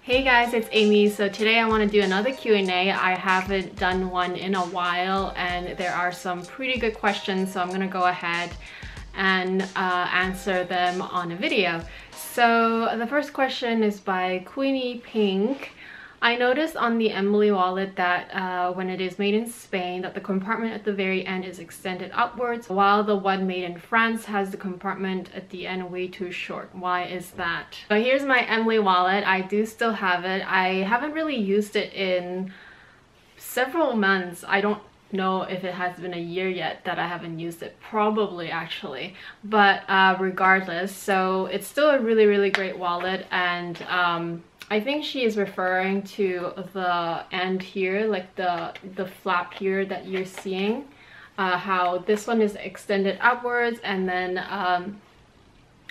Hey guys, it's Amy. So today I want to do another Q&A. I haven't done one in a while and there are some pretty good questions, so I'm gonna go ahead and answer them on a video. So the first question is by Queenie Pink. I noticed on the Emily wallet that when it is made in Spain that the compartment at the very end is extended upwards, while the one made in France has the compartment at the end way too short. Why is that? So here's my Emily wallet. I do still have it. I haven't really used it in several months. I don't know if it has been a year yet that I haven't used it. Probably, actually. But regardless, so it's still a really great wallet, and I think she is referring to the end here, like the flap here that you're seeing, how this one is extended upwards, and then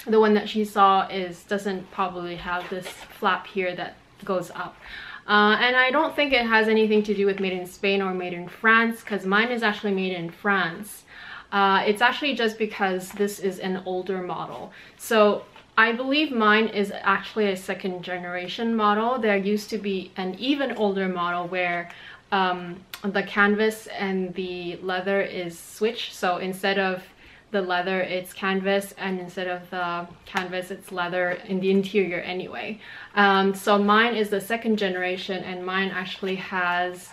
the one that she saw doesn't probably have this flap here that goes up. And I don't think it has anything to do with made in Spain or made in France, because mine is actually made in France. It's actually just because this is an older model. So I believe mine is actually a second generation model. There used to be an even older model where the canvas and the leather is switched. So instead of the leather, it's canvas, and instead of the canvas, it's leather in the interior anyway. So mine is the second generation, and mine actually has,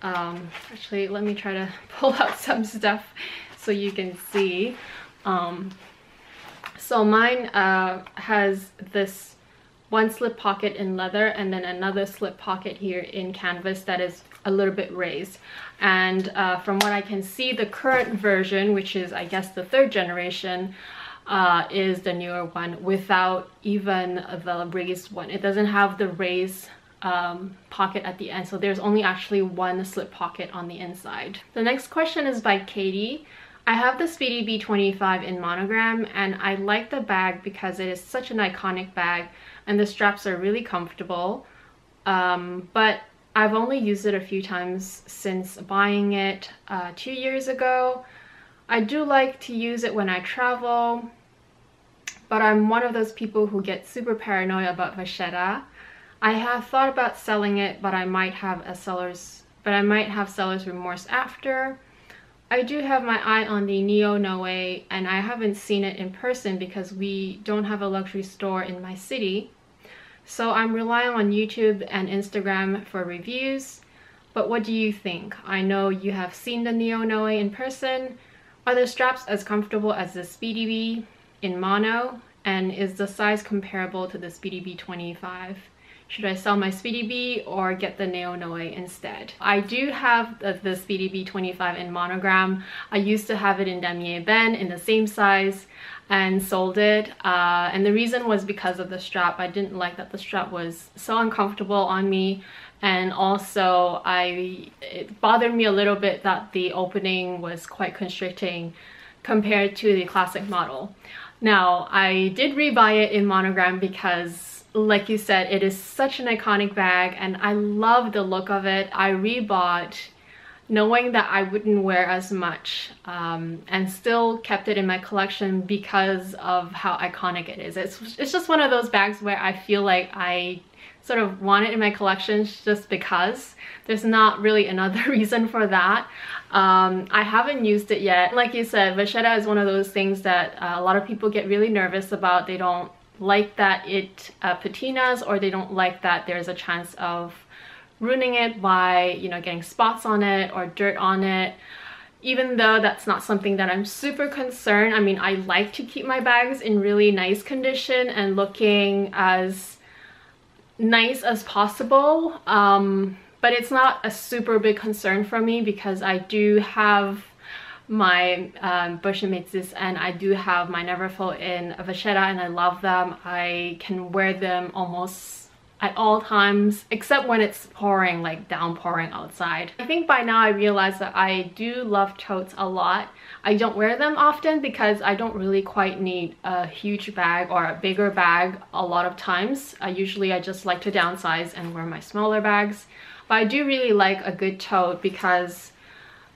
actually let me try to pull out some stuff so you can see. So mine has this one slip pocket in leather and then another slip pocket here in canvas that is a little bit raised. And from what I can see, the current version, which is I guess the third generation, is the newer one without even the raised one. It doesn't have the raised pocket at the end, so there's only actually one slip pocket on the inside. The next question is by Katie. I have the Speedy B 25 in monogram, and I like the bag because it is such an iconic bag and the straps are really comfortable, but I've only used it a few times since buying it 2 years ago. I do like to use it when I travel, but I'm one of those people who get super paranoid about vachetta. I have thought about selling it, but I might have seller's remorse after. I do have my eye on the NeoNoe, and I haven't seen it in person because we don't have a luxury store in my city. So I'm relying on YouTube and Instagram for reviews. But what do you think? I know you have seen the NeoNoe in person. Are the straps as comfortable as the Speedy B in mono? And is the size comparable to the Speedy B 25? Should I sell my Speedy B or get the NeoNoe instead? I do have the Speedy B 25 in monogram. I used to have it in damier ben in the same size and sold it. And the reason was because of the strap. I didn't like that the strap was so uncomfortable on me. And also it bothered me a little bit that the opening was quite constricting compared to the classic model. Now, I did rebuy it in monogram because, like you said, it is such an iconic bag and I love the look of it. I rebought knowing that I wouldn't wear as much, and still kept it in my collection because of how iconic it is. It's just one of those bags where I feel like I sort of want it in my collection just because. There's not really another reason for that. I haven't used it yet. Like you said, vachetta is one of those things that a lot of people get really nervous about. They don't like that it patinas, or they don't like that there's a chance of ruining it by, you know, getting spots on it or dirt on it. Even though that's not something that I'm super concerned. I mean, I like to keep my bags in really nice condition and looking as nice as possible, but it's not a super big concern for me because I do have my Bushimitsus and I do have my Neverfull in vachetta, and I love them. I can wear them almost at all times except when it's pouring, like downpouring outside. I think by now I realize that I do love totes a lot. I don't wear them often because I don't really quite need a huge bag or a bigger bag a lot of times. Usually I just like to downsize and wear my smaller bags. But I do really like a good tote because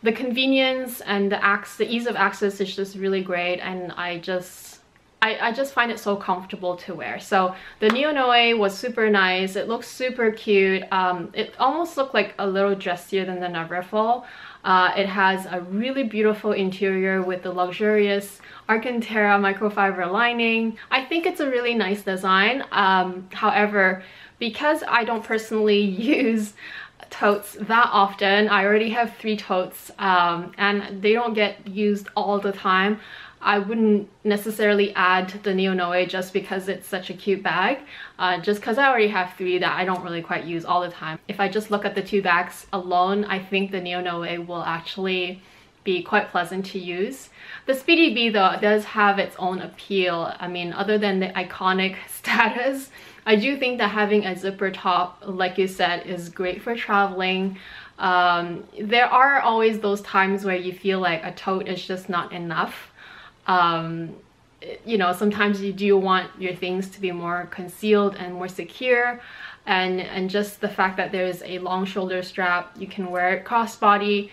the convenience and the ease of access is just really great, and I just I just find it so comfortable to wear. So the NeoNoe was super nice. It looks super cute. It almost looked like a little dressier than the Neverfull. It has a really beautiful interior with the luxurious Alcantara microfiber lining. I think it's a really nice design. However, because I don't personally use totes that often, I already have 3 totes and they don't get used all the time. I wouldn't necessarily add the NeoNoe just because it's such a cute bag, just because I already have 3 that I don't really quite use all the time. If I just look at the 2 bags alone, I think the NeoNoe will actually be quite pleasant to use. The Speedy B though does have its own appeal. I mean, other than the iconic status, I do think that having a zipper top, like you said, is great for traveling. There are always those times where you feel like a tote is just not enough. You know, sometimes you do want your things to be more concealed and more secure, and just the fact that there's a long shoulder strap, you can wear it crossbody.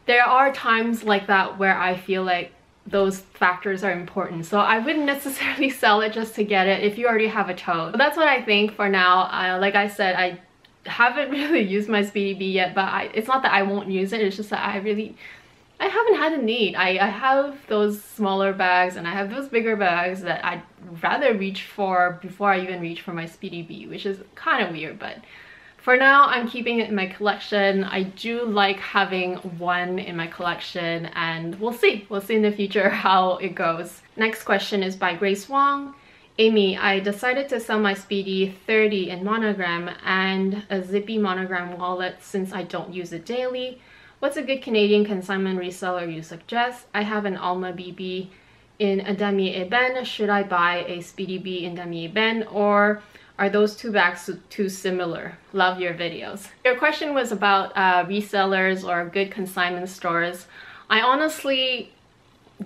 There are times like that where I feel like those factors are important, so I wouldn't necessarily sell it just to get it if you already have a tote. But that's what I think for now. Like I said, I haven't really used my Speedy B yet, but it's not that I won't use it, it's just that I haven't had a need. I have those smaller bags and I have those bigger bags that I'd rather reach for before I even reach for my Speedy B, which is kind of weird, but for now I'm keeping it in my collection. I do like having one in my collection, and we'll see in the future how it goes. Next question is by Grace Wong. Amy, I decided to sell my Speedy 30 in monogram and a zippy monogram wallet since I don't use it daily. What's a good Canadian consignment reseller you suggest? I have an Alma BB in a demi-ébène. Should I buy a Speedy B in demi-ébène, or are those 2 bags too similar? Love your videos. Your question was about resellers or good consignment stores. I honestly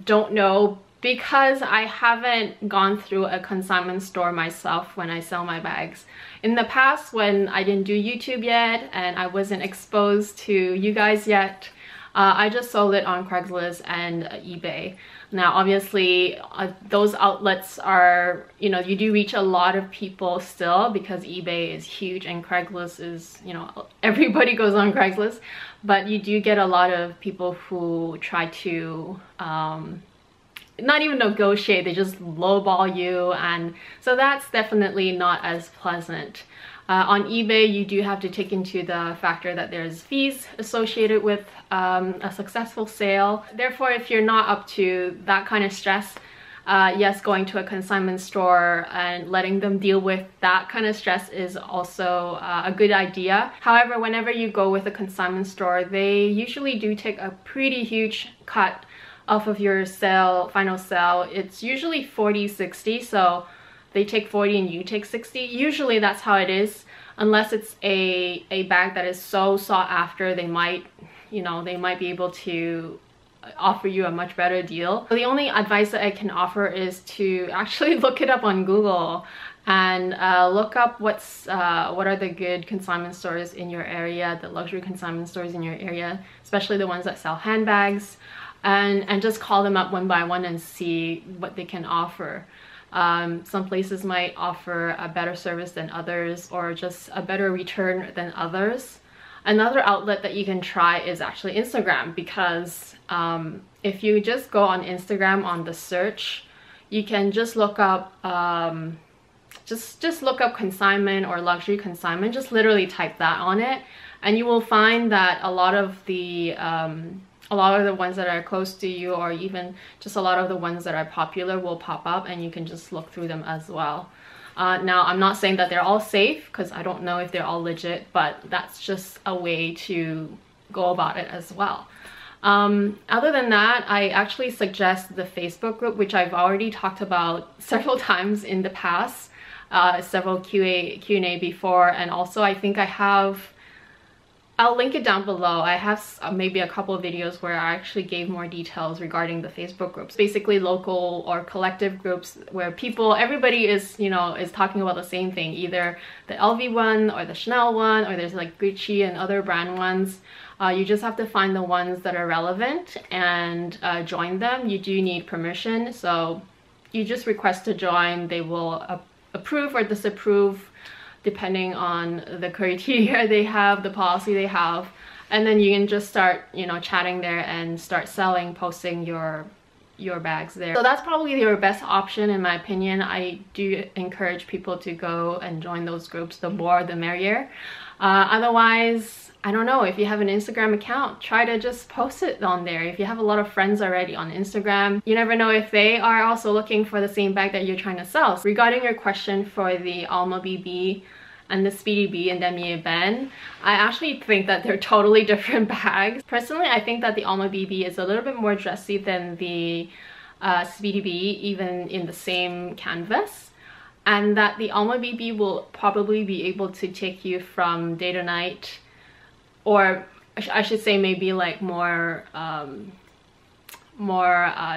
don't know, because I haven't gone through a consignment store myself when I sell my bags. In the past, when I didn't do YouTube yet and I wasn't exposed to you guys yet, I just sold it on Craigslist and eBay. Now obviously those outlets are, you know, you do reach a lot of people still because eBay is huge and Craigslist is, you know, everybody goes on Craigslist, but you do get a lot of people who try to not even negotiate, they just lowball you, and so that's definitely not as pleasant. On eBay, you do have to take into the factor that there's fees associated with a successful sale. Therefore, if you're not up to that kind of stress, yes, going to a consignment store and letting them deal with that kind of stress is also a good idea. However, whenever you go with a consignment store, they usually do take a pretty huge cut off of your sale, final sale. It's usually 40-60, so they take 40 and you take 60. Usually that's how it is, unless it's a bag that is so sought after. They might, you know, they might be able to offer you a much better deal. So the only advice that I can offer is to actually look it up on Google and look up what are the good consignment stores in your area, the luxury consignment stores in your area, especially the ones that sell handbags. And just call them up one by one and see what they can offer. Some places might offer a better service than others, or just a better return than others. Another outlet that you can try is actually Instagram, because if you just go on Instagram on the search, you can just look up just look up consignment or luxury consignment. Just literally type that on it, and you will find that a lot of the ones that are close to you, or even just a lot of the ones that are popular, will pop up, and you can just look through them as well. Now, I'm not saying that they're all safe, because I don't know if they're all legit, but that's just a way to go about it as well. Other than that, I actually suggest the Facebook group, which I've already talked about several times in the past, several Q&A before, and also I think I'll link it down below. I have maybe a couple of videos where I actually gave more details regarding the Facebook groups. Basically local or collective groups where everybody is, you know, is talking about the same thing, either the LV one or the Chanel one, or there's like Gucci and other brand ones. You just have to find the ones that are relevant and join them. You do need permission, so you just request to join. They will approve or disapprove depending on the criteria they have, the policy they have, and then you can just start, you know, chatting there and start selling, posting your bags there. So that's probably your best option in my opinion. I do encourage people to go and join those groups. The more the merrier. Otherwise, I don't know, if you have an Instagram account, try to just post it on there. If you have a lot of friends already on Instagram, you never know if they are also looking for the same bag that you're trying to sell. So regarding your question for the Alma BB and the Speedy B and Demi Ben, I actually think that they're totally different bags. Personally, I think that the Alma BB is a little bit more dressy than the Speedy B, even in the same canvas, and that the Alma BB will probably be able to take you from day to night, or I should say maybe like more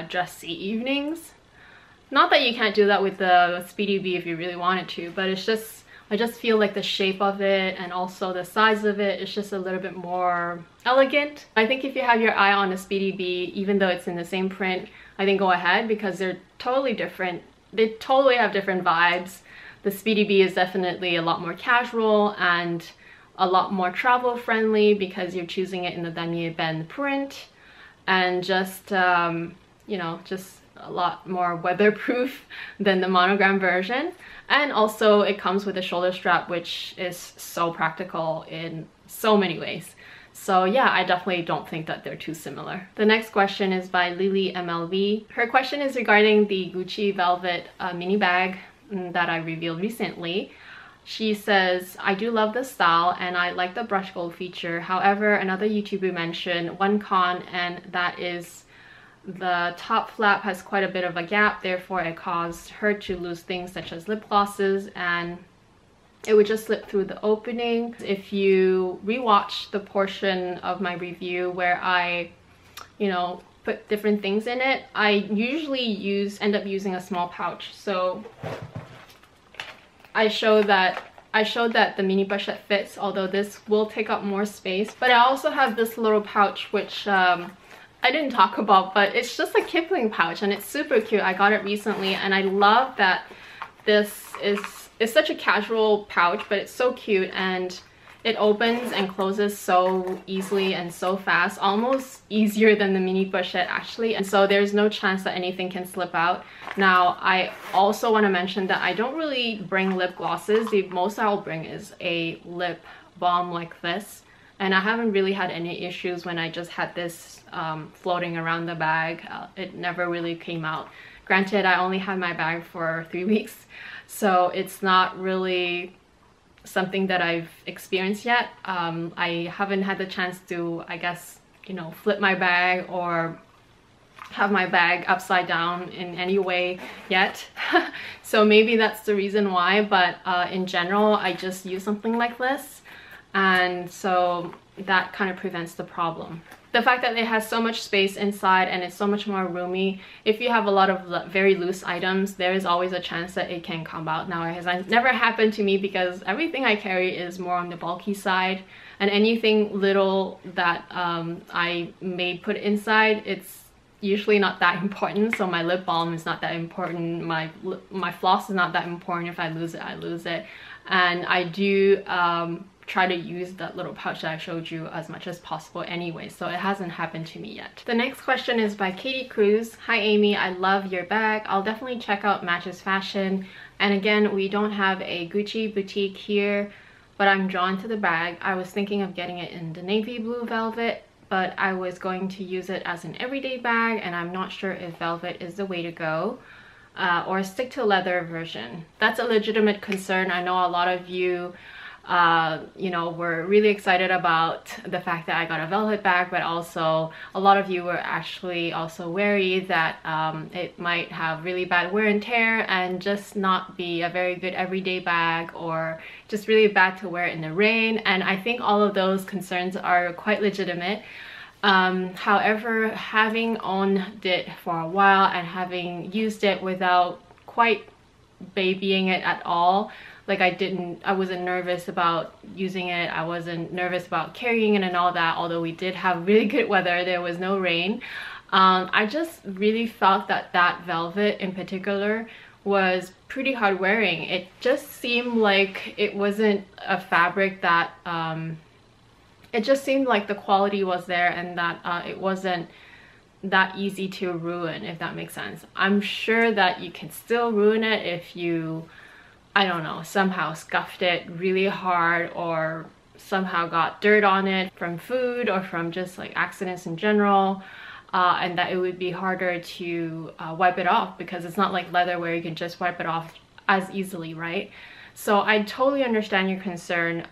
dressy evenings. Not that you can't do that with the Speedy B if you really wanted to, but it's just, I just feel like the shape of it and also the size of it is just a little bit more elegant. I think if you have your eye on a Speedy B, even though it's in the same print, I think go ahead, because they're totally different. They totally have different vibes. The Speedy B is definitely a lot more casual and a lot more travel friendly because you're choosing it in the Demi Ben print, and just you know, just a lot more weatherproof than the monogram version. And also it comes with a shoulder strap, which is so practical in so many ways. So yeah, I definitely don't think that they're too similar. The next question is by Lily MLV. Her question is regarding the Gucci Velvet mini bag that I revealed recently. She says, I do love the style and I like the brush gold feature. However, another YouTuber mentioned one con, and that is the top flap has quite a bit of a gap, therefore it caused her to lose things such as lip glosses, and it would just slip through the opening. If you rewatch the portion of my review where I, you know, put different things in it, I usually end up using a small pouch. So I showed that the mini pochette fits, although this will take up more space. But I also have this little pouch which I didn't talk about, but it's just a Kipling pouch and it's super cute. I got it recently and I love that this is such a casual pouch, but it's so cute and it opens and closes so easily and so fast, almost easier than the mini pochette actually, and so there's no chance that anything can slip out. Now I also want to mention that I don't really bring lip glosses. The most I'll bring is a lip balm like this, and I haven't really had any issues when I just had this floating around the bag. It never really came out. Granted, I only had my bag for 3 weeks, so it's not really something that I've experienced yet. I haven't had the chance to, I guess, you know, flip my bag or have my bag upside down in any way yet. So maybe that's the reason why, but in general, I just use something like this, and so that kind of prevents the problem. The fact that it has so much space inside and it's so much more roomy, if you have a lot of very loose items, there is always a chance that it can come out. Now, it has never happened to me because everything I carry is more on the bulky side, and anything little that I may put inside, it's usually not that important. So my lip balm is not that important, my floss is not that important. If I lose it, I lose it. And I do try to use that little pouch that I showed you as much as possible anyway, so it hasn't happened to me yet. The next question is by Cruz. Hi Amy, I love your bag. I'll definitely check out Matches Fashion, and again, we don't have a Gucci boutique here, but I'm drawn to the bag. I was thinking of getting it in the navy blue velvet, but I was going to use it as an everyday bag, and I'm not sure if velvet is the way to go, or stick to leather version. That's a legitimate concern. I know a lot of you you know, were really excited about the fact that I got a velvet bag, but also a lot of you were actually also wary that it might have really bad wear and tear and just not be a very good everyday bag, or just really bad to wear in the rain. And I think all of those concerns are quite legitimate. However, having owned it for a while and having used it without quite babying it at all, like I wasn't nervous about using it, I wasn't nervous about carrying it and all that, although we did have really good weather, there was no rain. I just really felt that that velvet in particular was pretty hard wearing. It just seemed like it wasn't a fabric that it just seemed like the quality was there, and that it wasn't that easy to ruin, if that makes sense. I'm sure that you can still ruin it if you, I don't know, somehow scuffed it really hard or somehow got dirt on it from food or from just like accidents in general, and that it would be harder to wipe it off, because it's not like leather where you can just wipe it off as easily, right? So I totally understand your concern.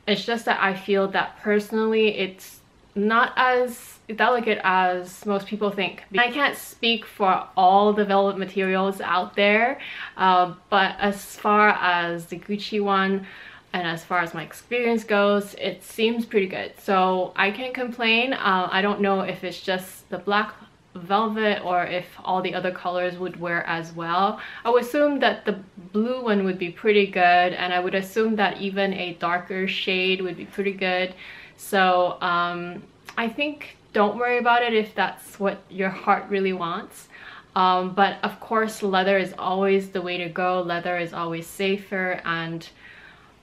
It's just that I feel that personally it's not as delicate as most people think. I can't speak for all the velvet materials out there, but as far as the Gucci one and as far as my experience goes, it seems pretty good. So I can't complain. I don't know if it's just the black velvet or if all the other colors would wear as well. I would assume that the blue one would be pretty good, and I would assume that even a darker shade would be pretty good. So I think don't worry about it if that's what your heart really wants. But of course, leather is always the way to go. Leather is always safer and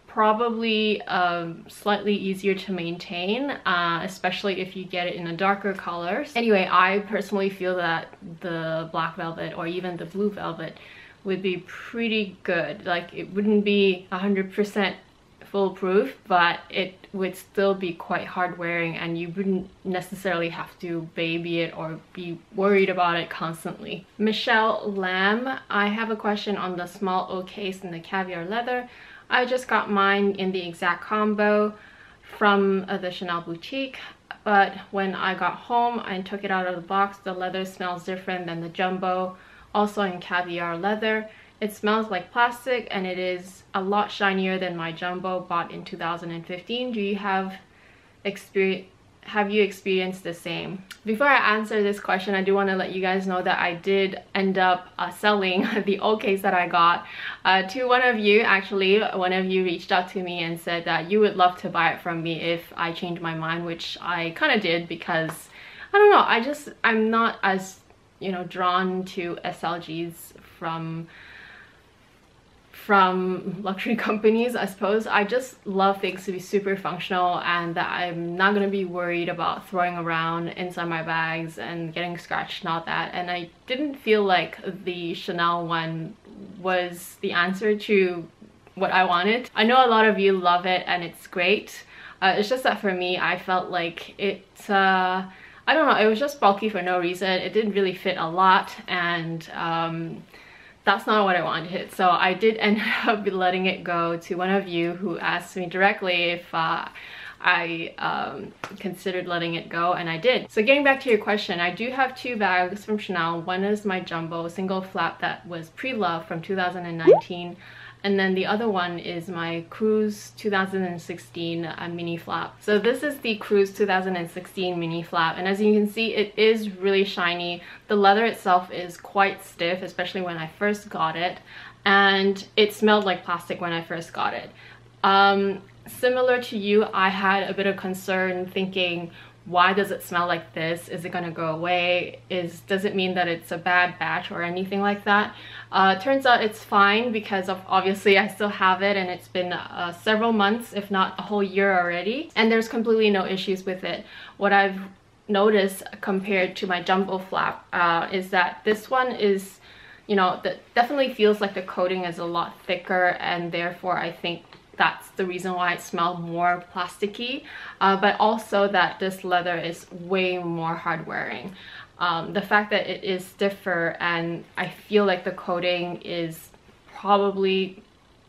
probably slightly easier to maintain, especially if you get it in a darker color. Anyway, I personally feel that the black velvet or even the blue velvet would be pretty good. Like, it wouldn't be 100% foolproof, but it would still be quite hard wearing, and you wouldn't necessarily have to baby it or be worried about it constantly. Michelle Lamb, I have a question on the small O case and the caviar leather. I just got mine in the exact combo from the Chanel boutique, but when I got home and took it out of the box, the leather smells different than the jumbo, also in caviar leather. It smells like plastic, and it is a lot shinier than my jumbo bought in 2015. Do you have you experienced the same? Before I answer this question, I do want to let you guys know that I did end up selling the old case that I got to one of you. Actually, one of you reached out to me and said that you would love to buy it from me if I changed my mind, which I kind of did, because I don't know, I'm not as, you know, drawn to SLGs from luxury companies, I suppose. I just love things to be super functional and that I'm not going to be worried about throwing around inside my bags and getting scratched and all that. And I didn't feel like the Chanel one was the answer to what I wanted. I know a lot of you love it and it's great. It's just that for me, I felt like it's I don't know, it was just bulky for no reason. It didn't really fit a lot, and that's not what I wanted. So I did end up letting it go to one of you who asked me directly if I considered letting it go, and I did. So getting back to your question, I do have two bags from Chanel. One is my jumbo single flap that was pre-loved from 2019, and then the other one is my Cruz 2016 mini flap. So this is the Cruz 2016 mini flap, and as you can see, it is really shiny. The leather itself is quite stiff, especially when I first got it, and it smelled like plastic when I first got it. Similar to you, I had a bit of concern thinking, why does it smell like this? Is it gonna go away? Does it mean that it's a bad batch or anything like that? Turns out it's fine, because obviously I still have it, and it's been several months, if not a whole year already, and there's completely no issues with it. What I've noticed compared to my jumbo flap is that this one is, you know, that definitely feels like the coating is a lot thicker, and therefore I think that's the reason why it smelled more plasticky, but also that this leather is way more hard wearing. The fact that it is stiffer, and I feel like the coating is probably,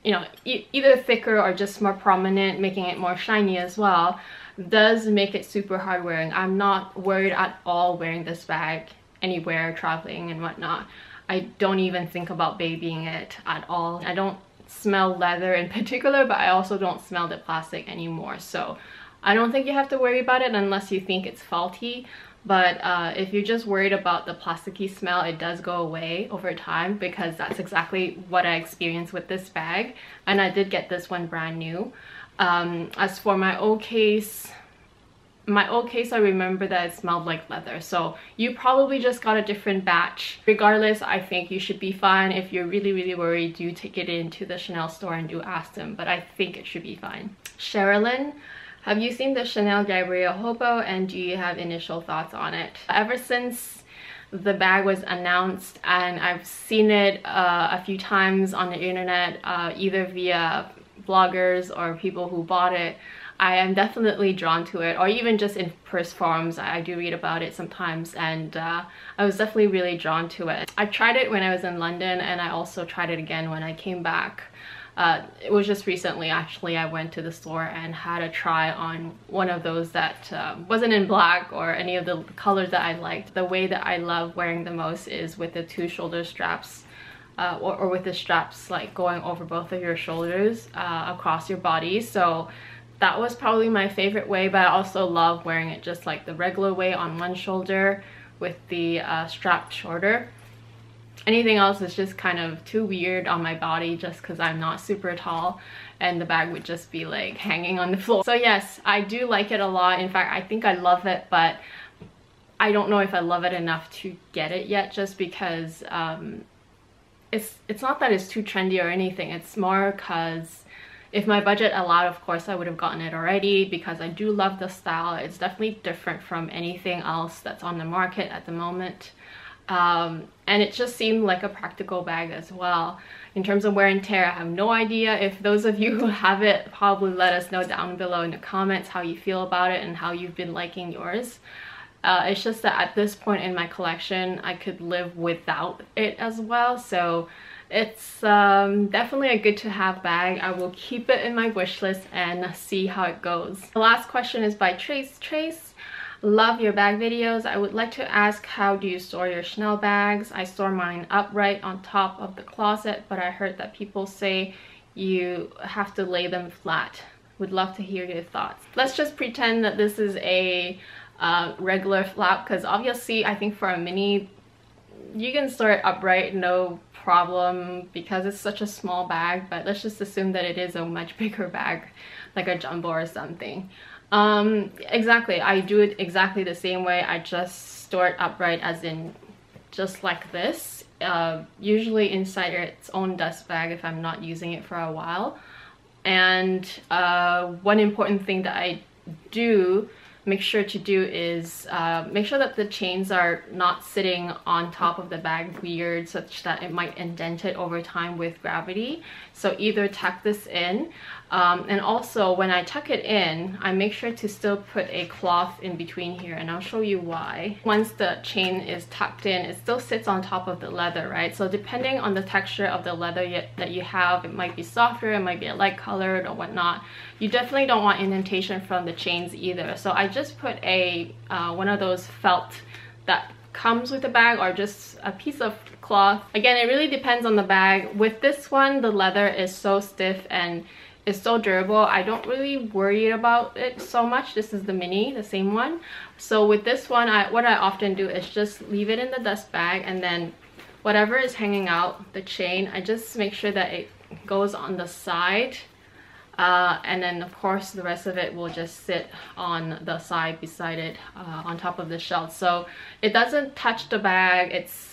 you know, either thicker or just more prominent, making it more shiny as well, does make it super hard wearing. I'm not worried at all wearing this bag anywhere, traveling and whatnot. I don't even think about babying it at all. I don't smell leather in particular, but I also don't smell the plastic anymore. So I don't think you have to worry about it unless you think it's faulty. But if you're just worried about the plasticky smell, it does go away over time, because that's exactly what I experienced with this bag, and I did get this one brand new. As for my old case, my old case, I remember that it smelled like leather. So you probably just got a different batch. Regardless, I think you should be fine. If you're really worried, do take it into the Chanel store and do ask them, but I think it should be fine. Sherilyn, have you seen the Chanel Gabrielle Hobo, and do you have initial thoughts on it? Ever since the bag was announced, and I've seen it a few times on the internet, either via bloggers or people who bought it, I am definitely drawn to it, or even just in purse forums. I do read about it sometimes, and I was definitely really drawn to it. I tried it when I was in London, and I also tried it again when I came back. It was just recently, actually. I went to the store and had a try on one of those that wasn't in black or any of the colors that I liked. The way that I love wearing the most is with the two shoulder straps, or with the straps like going over both of your shoulders across your body. So that was probably my favorite way, but I also love wearing it just like the regular way on one shoulder with the strap shorter. Anything else is just kind of too weird on my body just because I'm not super tall, and the bag would just be like hanging on the floor. So yes, I do like it a lot. In fact, I think I love it, but I don't know if I love it enough to get it yet, just because it's not that it's too trendy or anything. It's more because if my budget allowed, of course, I would have gotten it already, because I do love the style. It's definitely different from anything else that's on the market at the moment. And it just seemed like a practical bag as well. In terms of wear and tear, I have no idea. If those of you who have it, probably let us know down below in the comments how you feel about it and how you've been liking yours. It's just that at this point in my collection, I could live without it as well. So it's definitely a good to have bag. I will keep it in my wish list and see how it goes. The last question is by Trace. Trace, love your bag videos. I would like to ask, how do you store your Chanel bags? I store mine upright on top of the closet, but I heard that people say you have to lay them flat. Would love to hear your thoughts. Let's just pretend that this is a regular flap, because obviously I think for a mini you can store it upright, no problem, because it's such a small bag. But let's just assume that it is a much bigger bag, like a jumbo or something. Exactly, I do it exactly the same way. I just store it upright, as in just like this, usually inside its own dust bag if I'm not using it for a while. And one important thing that I do make sure to do is make sure that the chains are not sitting on top of the bag weird, such that it might indent it over time with gravity. So either tuck this in, and also when I tuck it in, I make sure to still put a cloth in between here, and I'll show you why. Once the chain is tucked in, it still sits on top of the leather, right? So depending on the texture of the leather that you have, it might be softer, it might be a light colored or whatnot. You definitely don't want indentation from the chains either. So I just put a one of those felt that comes with the bag, or just a piece of cloth. Again, it really depends on the bag. With this one, the leather is so stiff and it's so durable, I don't really worry about it so much. This is the mini, the same one. So with this one, what I often do is just leave it in the dust bag, and then whatever is hanging out, the chain, I just make sure that it goes on the side. And then of course the rest of it will just sit on the side beside it, on top of the shelf, so it doesn't touch the bag. It's,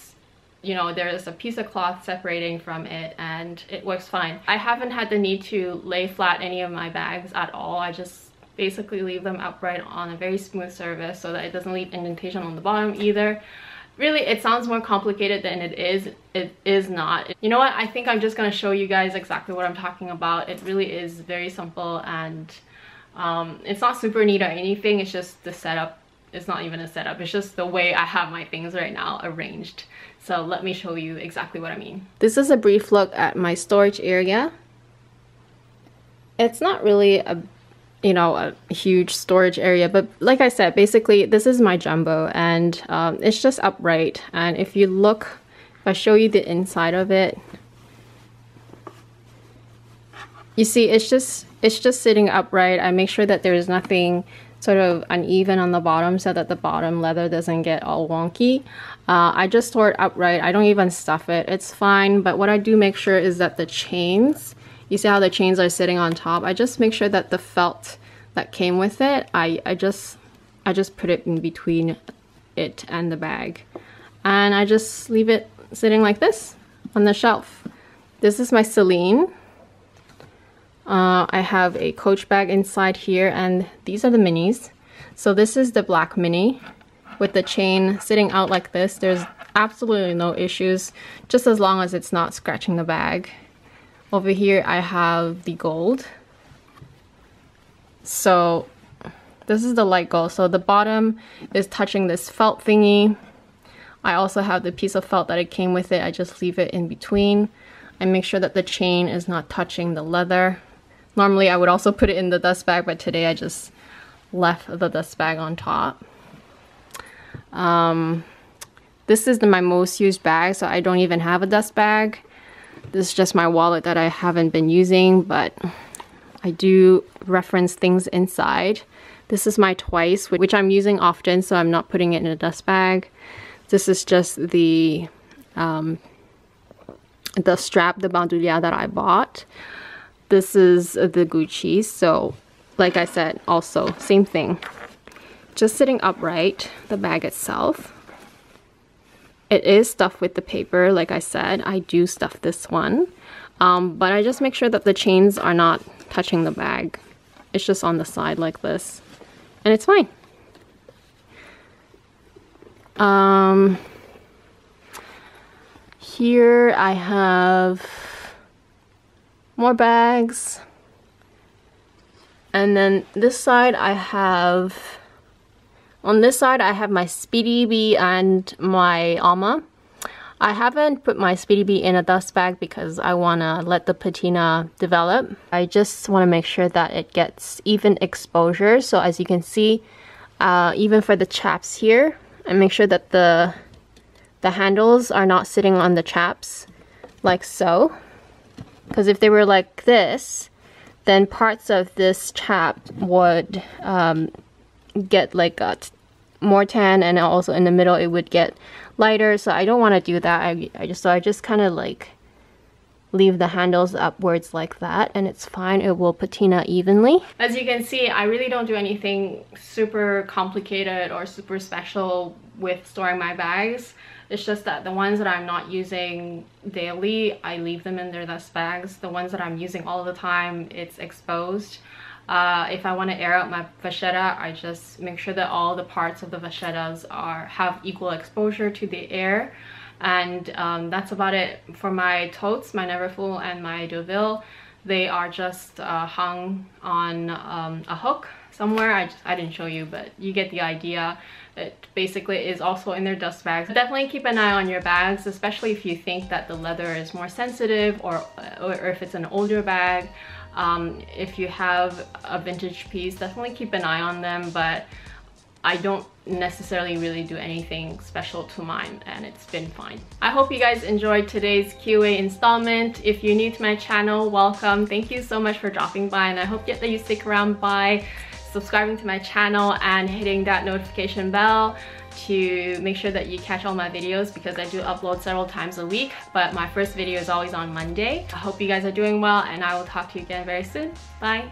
you know, there's a piece of cloth separating from it, and it works fine. I haven't had the need to lay flat any of my bags at all. I just basically leave them upright on a very smooth surface so that it doesn't leave indentation on the bottom either. Really, it sounds more complicated than it is. It is not. You know what? I think I'm just gonna show you guys exactly what I'm talking about. It really is very simple, and it's not super neat or anything. It's just the setup. It's not even a setup. It's just the way I have my things right now arranged. So let me show you exactly what I mean. This is a brief look at my storage area. It's not really a huge storage area, but like I said, basically this is my jumbo, and it's just upright. And if you look, if I show you the inside of it, you see it's just sitting upright. I make sure that there is nothing sort of uneven on the bottom so that the bottom leather doesn't get all wonky. I just store it upright. I don't even stuff it. It's fine. But what I do make sure is that the chains, you see how the chains are sitting on top? I just make sure that the felt that came with it, I just I just put it in between it and the bag. And I just leave it sitting like this on the shelf. This is my Celine. I have a Coach bag inside here, and these are the minis. So this is the black mini with the chain sitting out like this. There's absolutely no issues, just as long as it's not scratching the bag. Over here I have the gold. So this is the light gold. So the bottom is touching this felt thingy. I also have the piece of felt that it came with it. I just leave it in between. I make sure that the chain is not touching the leather. Normally I would also put it in the dust bag, but today I just left the dust bag on top. This is my most used bag, so I don't even have a dust bag. This is just my wallet that I haven't been using, but I do reference things inside. This is my Twice, which I'm using often, so I'm not putting it in a dust bag. This is just the strap, the bandoulière that I bought. This is the Gucci, so like I said, also same thing. Just sitting upright, the bag itself. It is stuffed with the paper, like I said. I do stuff this one, but I just make sure that the chains are not touching the bag. It's just on the side like this, and it's fine. Here I have more bags, and then this side I have, on this side I have my Speedy B and my Alma. I haven't put my Speedy B in a dust bag because I want to let the patina develop. I just want to make sure that it gets even exposure. So as you can see, even for the chaps here, I make sure that the handles are not sitting on the chaps like so. Because if they were like this, then parts of this chap would get like more tan, and also in the middle it would get lighter. So I don't want to do that. I just kind of like leave the handles upwards like that, and it's fine. It will patina evenly. As you can see, I really don't do anything super complicated or super special with storing my bags. It's just that the ones that I'm not using daily, I leave them in their dust bags. The ones that I'm using all the time, it's exposed. If I want to air out my vachetta, I just make sure that all the parts of the vachettas have equal exposure to the air. And that's about it for my totes, my Neverfull and my Deauville. They are just hung on a hook somewhere. I didn't show you, but you get the idea. It basically is also in their dust bags. Definitely keep an eye on your bags, especially if you think that the leather is more sensitive, or if it's an older bag. If you have a vintage piece, definitely keep an eye on them, but I don't necessarily really do anything special to mine, and it's been fine. I hope you guys enjoyed today's QA installment. If you're new to my channel, welcome. Thank you so much for dropping by, and I hope that you stick around by subscribing to my channel and hitting that notification bell to make sure that you catch all my videos, because I do upload several times a week, but my first video is always on Monday. I hope you guys are doing well, and I will talk to you again very soon. Bye!